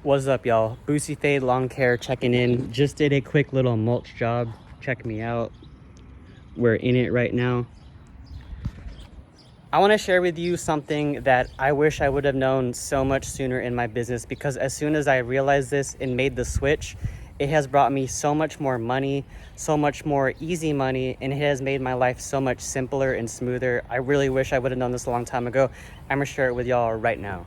What's up, y'all? Boosie Fade Long Hair checking in. Just did a quick little mulch job. Check me out. We're in it right now. I want to share with you something that I wish I would have known so much sooner in my business, because as soon as I realized this and made the switch, it has brought me so much more money, so much more easy money, and it has made my life so much simpler and smoother. I really wish I would have known this a long time ago. I'm gonna share it with y'all right now.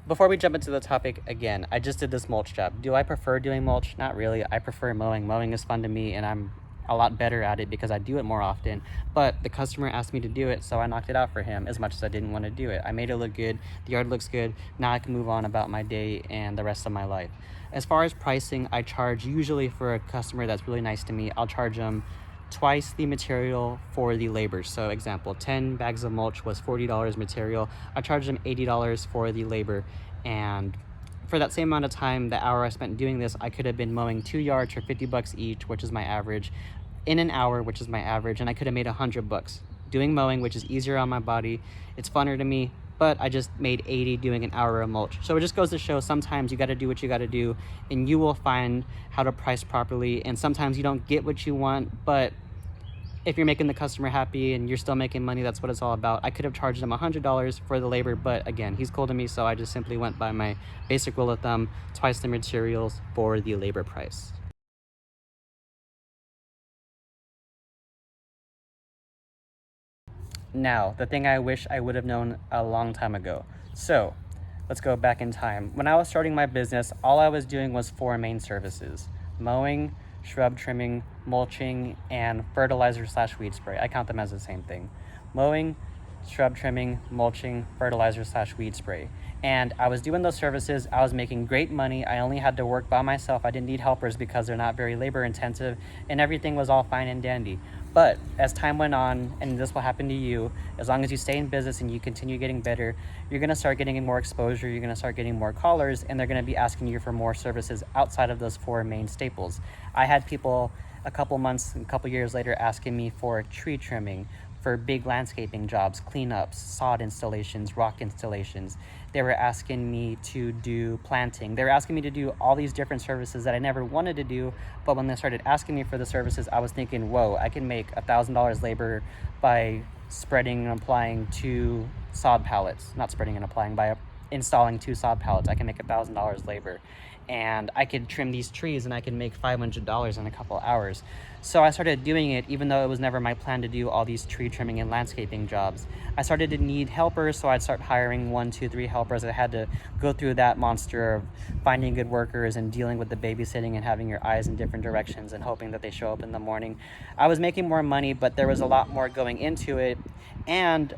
Before we jump into the topic, again, I just did this mulch job. Do I prefer doing mulch? Not really. I prefer mowing. Mowing is fun to me, and I'm a lot better at it because I do it more often. But the customer asked me to do it, so I knocked it out for him as much as I didn't want to do it. I made it look good. The yard looks good. Now I can move on about my day and the rest of my life. As far as pricing, I charge usually for a customer that's really nice to me, I'll charge them twice the material for the labor. So example, 10 bags of mulch was $40 material. I charged them $80 for the labor. And for that same amount of time, the hour I spent doing this, I could have been mowing 2 yards for 50 bucks each, which is my average, in an hour, which is my average, and I could have made 100 bucks doing mowing, which is easier on my body. It's funner to me, but I just made 80 doing an hour of mulch. So it just goes to show sometimes you got to do what you got to do, and you will find how to price properly. And sometimes you don't get what you want, but if you're making the customer happy and you're still making money, that's what it's all about. I could have charged him $100 for the labor, but again, he's cool to me, so I just simply went by my basic rule of thumb, twice the materials for the labor price. Now, the thing I wish I would have known a long time ago. So, let's go back in time. When I was starting my business, all I was doing was 4 main services: mowing, shrub trimming, mulching, and fertilizer/weed spray. I count them as the same thing. Mowing, shrub trimming, mulching, fertilizer/weed spray. And I was doing those services. I was making great money. I only had to work by myself. I didn't need helpers because they're not very labor intensive, and everything was all fine and dandy. But as time went on, and this will happen to you, as long as you stay in business and you continue getting better, you're gonna start getting more exposure, you're gonna start getting more callers, and they're gonna be asking you for more services outside of those 4 main staples. I had people a couple months, a couple years later asking me for tree trimming, for big landscaping jobs, cleanups, sod installations, rock installations. They were asking me to do planting. They were asking me to do all these different services that I never wanted to do, but when they started asking me for the services, I was thinking, whoa, I can make $1,000 labor by spreading and applying 2 sod pallets. Not spreading and applying, by installing 2 sod pallets. I can make $1,000 labor. And I could trim these trees and I could make $500 in a couple hours. So I started doing it, even though it was never my plan to do all these tree trimming and landscaping jobs. I started to need helpers, so I'd start hiring 1, 2, 3 helpers. I had to go through that monster of finding good workers and dealing with the babysitting and having your eyes in different directions and hoping that they show up in the morning. I was making more money, but there was a lot more going into it, and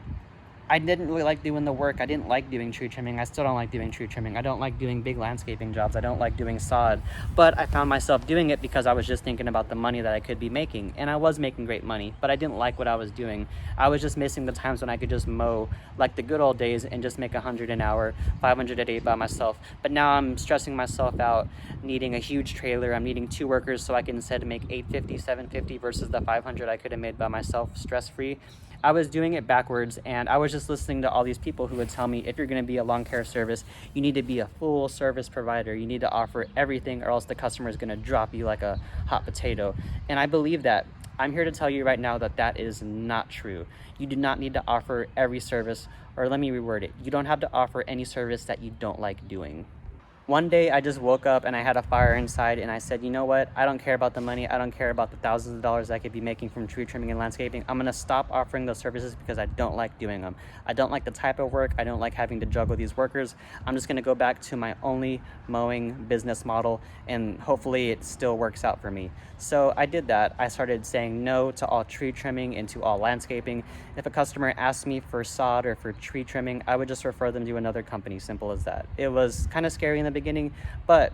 I didn't really like doing the work. I didn't like doing tree trimming. I still don't like doing tree trimming. I don't like doing big landscaping jobs. I don't like doing sod. But I found myself doing it because I was just thinking about the money that I could be making. And I was making great money, but I didn't like what I was doing. I was just missing the times when I could just mow like the good old days and just make 100 an hour, 500 a day by myself. But now I'm stressing myself out, needing a huge trailer. I'm needing 2 workers so I can instead make 850, 750 versus the 500 I could have made by myself stress-free. I was doing it backwards, and I was just listening to all these people who would tell me, if you're going to be a lawn care service, you need to be a full service provider. You need to offer everything, or else the customer is going to drop you like a hot potato. And I believe that. I'm here to tell you right now that that is not true. You do not need to offer every service, or let me reword it. You don't have to offer any service that you don't like doing. One day I just woke up and I had a fire inside, and I said, you know what? I don't care about the money. I don't care about the thousands of dollars I could be making from tree trimming and landscaping. I'm going to stop offering those services because I don't like doing them. I don't like the type of work. I don't like having to juggle these workers. I'm just going to go back to my only mowing business model, and hopefully it still works out for me. So I did that. I started saying no to all tree trimming and to all landscaping. If a customer asked me for sod or for tree trimming, I would just refer them to another company. Simple as that. It was kind of scary in the beginning, but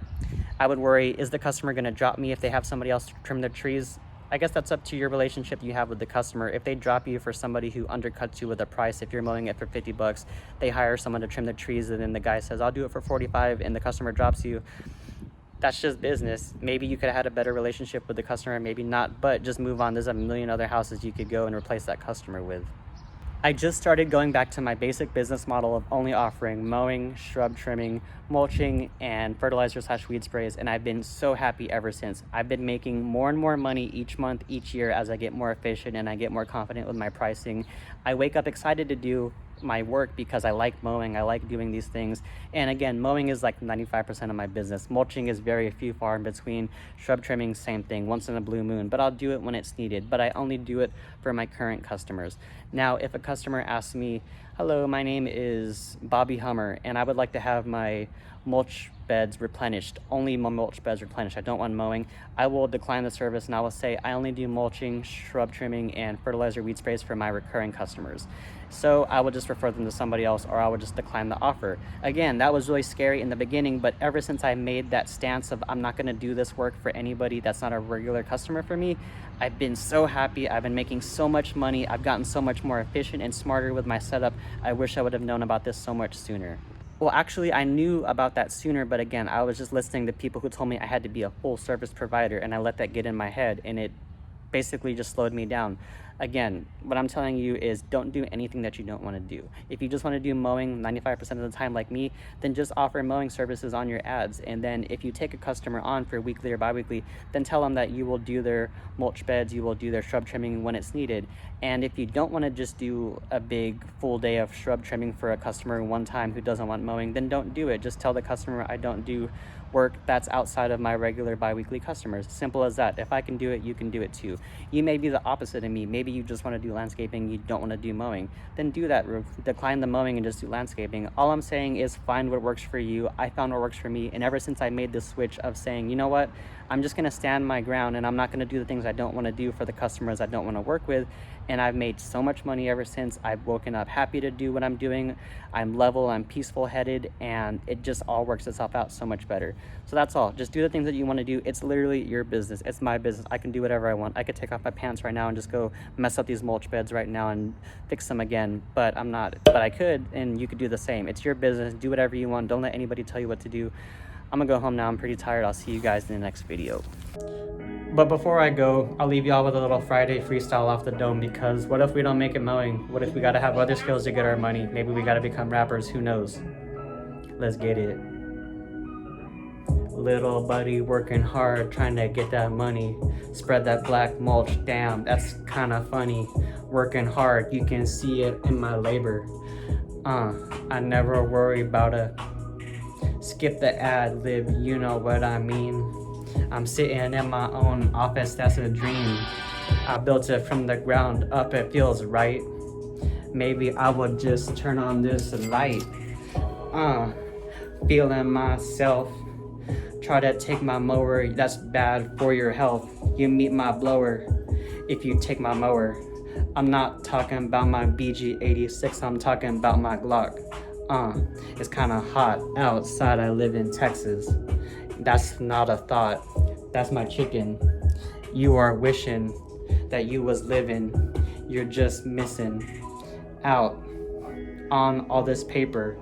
I would worry, is the customer going to drop me if they have somebody else to trim their trees? I guess that's up to your relationship you have with the customer. If they drop you for somebody who undercuts you with a price, if you're mowing it for 50 bucks, they hire someone to trim the trees, and then the guy says, I'll do it for 45, and the customer drops you. That's just business. Maybe you could have had a better relationship with the customer, maybe not, but just move on. There's a million other houses you could go and replace that customer with. I just started going back to my basic business model of only offering mowing, shrub trimming, mulching, and fertilizer/weed sprays, and I've been so happy ever since. I've been making more and more money each month, each year, as I get more efficient and I get more confident with my pricing. I wake up excited to do my work because I like mowing, I like doing these things. And again, mowing is like 95% of my business. Mulching is very few far in between. Shrub trimming, same thing, once in a blue moon, but I'll do it when it's needed. But I only do it for my current customers. Now, if a customer asks me, hello, my name is Bobby Hummer, and I would like to have my mulch beds replenished, only my mulch beds replenished, I don't want mowing, I will decline the service and I will say I only do mulching, shrub trimming, and fertilizer weed sprays for my recurring customers. So I would just refer them to somebody else, or I would just decline the offer. Again, that was really scary in the beginning, but ever since I made that stance of I'm not going to do this work for anybody that's not a regular customer for me, I've been so happy. I've been making so much money. I've gotten so much more efficient and smarter with my setup. I wish I would have known about this so much sooner. Well, actually, I knew about that sooner, but again, I was just listening to people who told me I had to be a full service provider, and I let that get in my head, and it basically just slowed me down. Again, what I'm telling you is don't do anything that you don't want to do. If you just want to do mowing 95% of the time like me, then just offer mowing services on your ads. And then if you take a customer on for weekly or bi-weekly, then tell them that you will do their mulch beds, you will do their shrub trimming when it's needed. And if you don't want to just do a big full day of shrub trimming for a customer one time who doesn't want mowing, then don't do it. Just tell the customer I don't do work that's outside of my regular bi-weekly customers. Simple as that. If I can do it, you can do it too. You may be the opposite of me. Maybe you just want to do landscaping, you don't want to do mowing. Then do that. Decline the mowing and just do landscaping. All I'm saying is find what works for you. I found what works for me, and ever since I made the switch of saying, you know what, I'm just going to stand my ground and I'm not going to do the things I don't want to do for the customers I don't want to work with. And I've made so much money ever since. I've woken up happy to do what I'm doing. I'm level, I'm peaceful headed, and it just all works itself out so much better. So that's all. Just do the things that you want to do. It's literally your business. It's my business. I can do whatever I want. I could take off my pants right now and just go mess up these mulch beds right now and fix them again, but I'm not. But I could, and you could do the same. It's your business. Do whatever you want. Don't let anybody tell you what to do. I'm gonna go home now. I'm pretty tired. I'll see you guys in the next video. But before I go, I'll leave y'all with a little Friday freestyle off the dome, because what if we don't make it mowing? What if we gotta have other skills to get our money? Maybe we gotta become rappers, who knows? Let's get it. Little buddy working hard, trying to get that money. Spread that black mulch, damn, that's kinda funny. Working hard, you can see it in my labor. I never worry about a skip the ad lib, you know what I mean. I'm sitting in my own office, that's a dream. I built it from the ground up, it feels right. Maybe I would just turn on this light. Feeling myself. Try to take my mower, that's bad for your health. You meet my blower if you take my mower. I'm not talking about my BG86, I'm talking about my Glock. It's kinda hot outside, I live in Texas. That's not a thought, that's my chicken. You are wishing that you was living, you're just missing out on all this paper.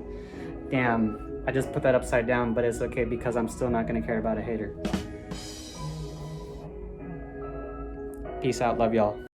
Damn, I just put that upside down, but it's okay because I'm still not gonna care about a hater. Peace out, love y'all.